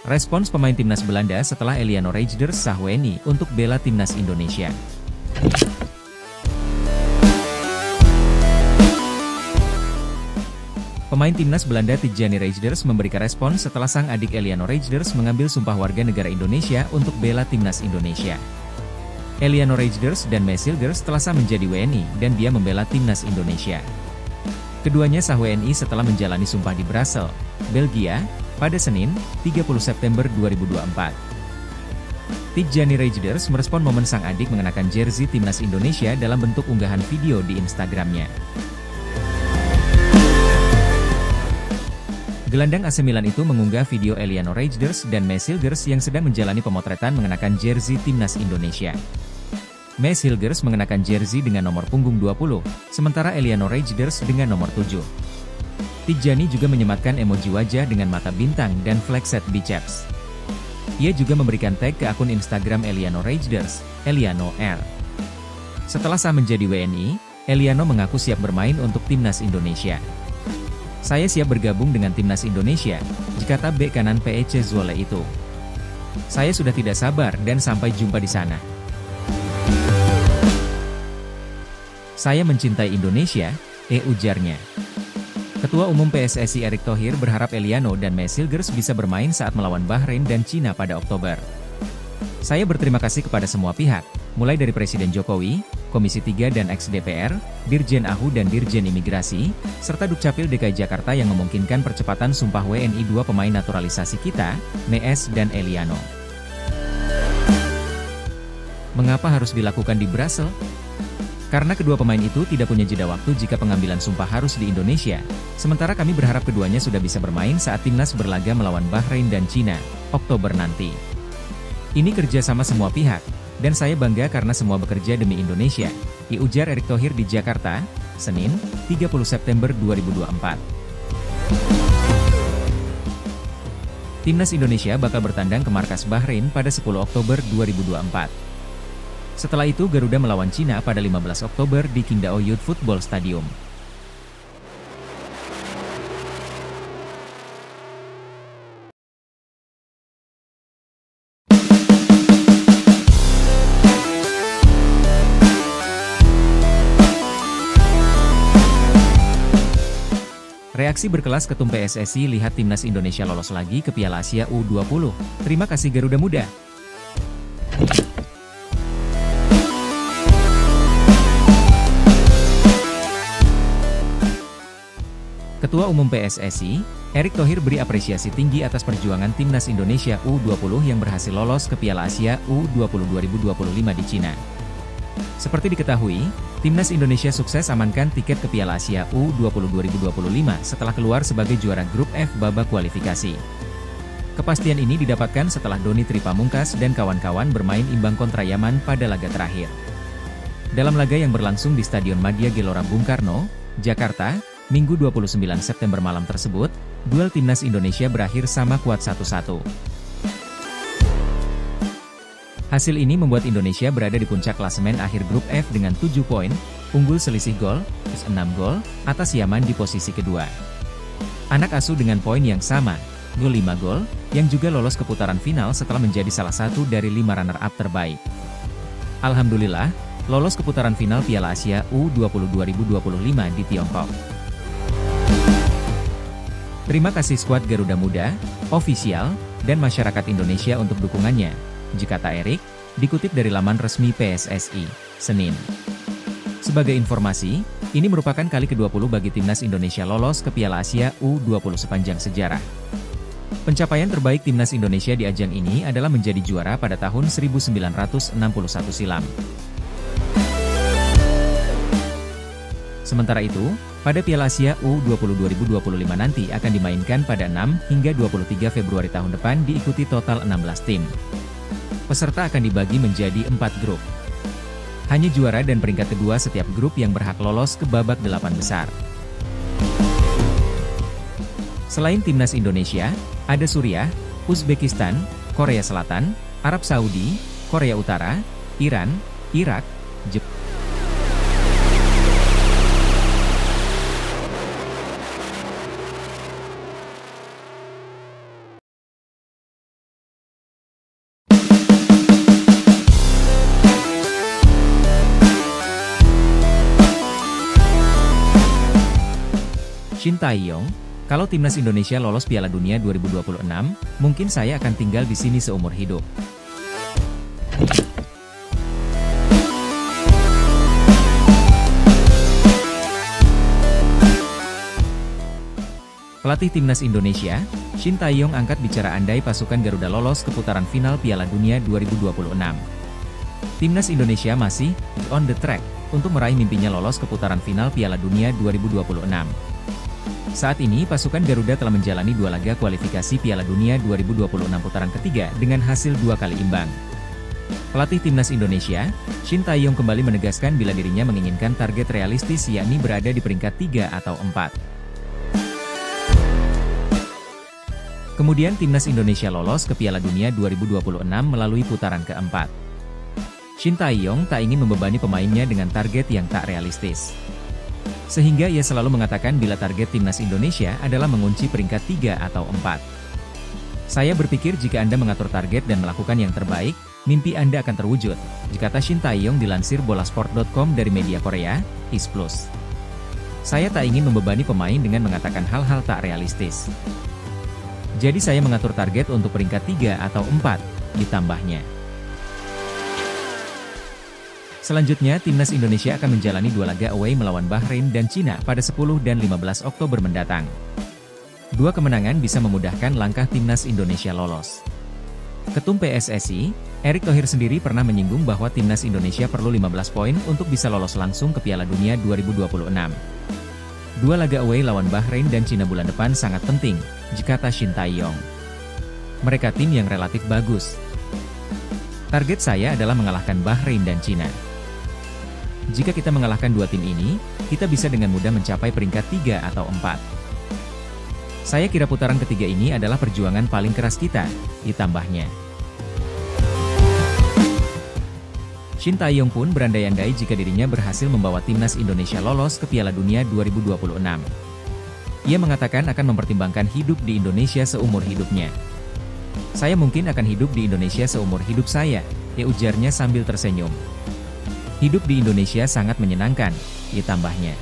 Respons pemain timnas Belanda setelah Eliano Reijnders sah WNI untuk bela timnas Indonesia. Pemain timnas Belanda Tijjani Reijnders memberikan respons setelah sang adik Eliano Reijnders mengambil sumpah warga negara Indonesia untuk bela timnas Indonesia. Eliano Reijnders dan Mees Hilgers telah sah menjadi WNI dan dia membela timnas Indonesia. Keduanya sah WNI setelah menjalani sumpah di Brussels, Belgia, pada Senin, 30 September 2024. Tijjani Reijnders merespon momen sang adik mengenakan jersey timnas Indonesia dalam bentuk unggahan video di Instagramnya. Gelandang AC Milan itu mengunggah video Eliano Reijnders dan Mees Hilgers yang sedang menjalani pemotretan mengenakan jersey timnas Indonesia. Mees Hilgers mengenakan jersey dengan nomor punggung 20, sementara Eliano Reijnders dengan nomor 7. Tijjani juga menyematkan emoji wajah dengan mata bintang dan flexed biceps. Ia juga memberikan tag ke akun Instagram Eliano Reijnders, Eliano R. Setelah sah menjadi WNI, Eliano mengaku siap bermain untuk timnas Indonesia. "Saya siap bergabung dengan timnas Indonesia," kata bek kanan PEC Zwolle itu. "Saya sudah tidak sabar dan sampai jumpa di sana. Saya mencintai Indonesia," ujarnya. Ketua Umum PSSI Erick Thohir berharap Eliano dan Mees Hilgers bisa bermain saat melawan Bahrain dan Cina pada Oktober. "Saya berterima kasih kepada semua pihak, mulai dari Presiden Jokowi, Komisi 3 dan ex-DPR, Dirjen AHU dan Dirjen Imigrasi, serta Dukcapil DKI Jakarta yang memungkinkan percepatan sumpah WNI dua pemain naturalisasi kita, Mees dan Eliano." Mengapa harus dilakukan di Brussels? Karena kedua pemain itu tidak punya jeda waktu jika pengambilan sumpah harus di Indonesia, sementara kami berharap keduanya sudah bisa bermain saat timnas berlaga melawan Bahrain dan Cina, Oktober nanti. "Ini kerja sama semua pihak, dan saya bangga karena semua bekerja demi Indonesia," ujar Erick Thohir di Jakarta, Senin, 30 September 2024. Timnas Indonesia bakal bertandang ke markas Bahrain pada 10 Oktober 2024. Setelah itu Garuda melawan Cina pada 15 Oktober di Qingdao Youth Football Stadium. Reaksi berkelas Ketum PSSI lihat timnas Indonesia lolos lagi ke Piala Asia U20. Terima kasih Garuda Muda. Ketua Umum PSSI, Erick Thohir beri apresiasi tinggi atas perjuangan timnas Indonesia U20 yang berhasil lolos ke Piala Asia U20 2025 di Cina. Seperti diketahui, timnas Indonesia sukses amankan tiket ke Piala Asia U20 2025 setelah keluar sebagai juara grup F babak kualifikasi. Kepastian ini didapatkan setelah Doni Tripamungkas dan kawan-kawan bermain imbang kontra Yaman pada laga terakhir. Dalam laga yang berlangsung di Stadion Madia Gelora Bung Karno, Jakarta, Minggu 29 September malam tersebut, duel timnas Indonesia berakhir sama kuat 1-1. Hasil ini membuat Indonesia berada di puncak klasemen akhir grup F dengan 7 poin, unggul selisih gol, 6 gol, atas Yaman di posisi kedua. Anak asuh dengan poin yang sama, 5 gol, yang juga lolos ke putaran final setelah menjadi salah satu dari 5 runner-up terbaik. Alhamdulillah, lolos ke putaran final Piala Asia U20 2025 di Tiongkok. Terima kasih skuad Garuda Muda, ofisial, dan masyarakat Indonesia untuk dukungannya, kata Erick, dikutip dari laman resmi PSSI, Senin. Sebagai informasi, ini merupakan kali ke-20 bagi timnas Indonesia lolos ke Piala Asia U20 sepanjang sejarah. Pencapaian terbaik timnas Indonesia di ajang ini adalah menjadi juara pada tahun 1961 silam. Sementara itu, pada Piala Asia U20 2025 nanti akan dimainkan pada 6 hingga 23 Februari tahun depan diikuti total 16 tim. Peserta akan dibagi menjadi 4 grup. Hanya juara dan peringkat kedua setiap grup yang berhak lolos ke babak 8 besar. Selain timnas Indonesia, ada Suriah, Uzbekistan, Korea Selatan, Arab Saudi, Korea Utara, Iran, Irak, Jepang. Shin Tae-yong, kalau timnas Indonesia lolos Piala Dunia 2026, mungkin saya akan tinggal di sini seumur hidup. Pelatih timnas Indonesia, Shin Tae-yong angkat bicara andai pasukan Garuda lolos ke putaran final Piala Dunia 2026. Timnas Indonesia masih on the track untuk meraih mimpinya lolos ke putaran final Piala Dunia 2026. Saat ini pasukan Garuda telah menjalani 2 laga kualifikasi Piala Dunia 2026 putaran ketiga dengan hasil 2 kali imbang. Pelatih timnas Indonesia, Shin Tae-yong kembali menegaskan bila dirinya menginginkan target realistis yakni berada di peringkat 3 atau 4. Kemudian timnas Indonesia lolos ke Piala Dunia 2026 melalui putaran keempat. Shin Tae-yong tak ingin membebani pemainnya dengan target yang tak realistis. Sehingga ia selalu mengatakan bila target timnas Indonesia adalah mengunci peringkat 3 atau 4. Saya berpikir jika Anda mengatur target dan melakukan yang terbaik, mimpi Anda akan terwujud, kata Shin Tae-yong dilansir bolasport.com dari media Korea, IS Plus. Saya tak ingin membebani pemain dengan mengatakan hal-hal tak realistis. Jadi saya mengatur target untuk peringkat 3 atau 4, ditambahnya. Selanjutnya, timnas Indonesia akan menjalani 2 laga away melawan Bahrain dan Cina pada 10 dan 15 Oktober mendatang. 2 kemenangan bisa memudahkan langkah timnas Indonesia lolos. Ketum PSSI, Erick Thohir sendiri pernah menyinggung bahwa timnas Indonesia perlu 15 poin untuk bisa lolos langsung ke Piala Dunia 2026. 2 laga away lawan Bahrain dan Cina bulan depan sangat penting, kata Shin Tae-yong. Mereka tim yang relatif bagus. Target saya adalah mengalahkan Bahrain dan Cina. Jika kita mengalahkan 2 tim ini, kita bisa dengan mudah mencapai peringkat 3 atau 4. Saya kira putaran ketiga ini adalah perjuangan paling keras kita, ditambahnya. Shin Tae-yong pun berandai-andai jika dirinya berhasil membawa timnas Indonesia lolos ke Piala Dunia 2026. Ia mengatakan akan mempertimbangkan hidup di Indonesia seumur hidupnya. Saya mungkin akan hidup di Indonesia seumur hidup saya, ujarnya sambil tersenyum. Hidup di Indonesia sangat menyenangkan, ditambahnya.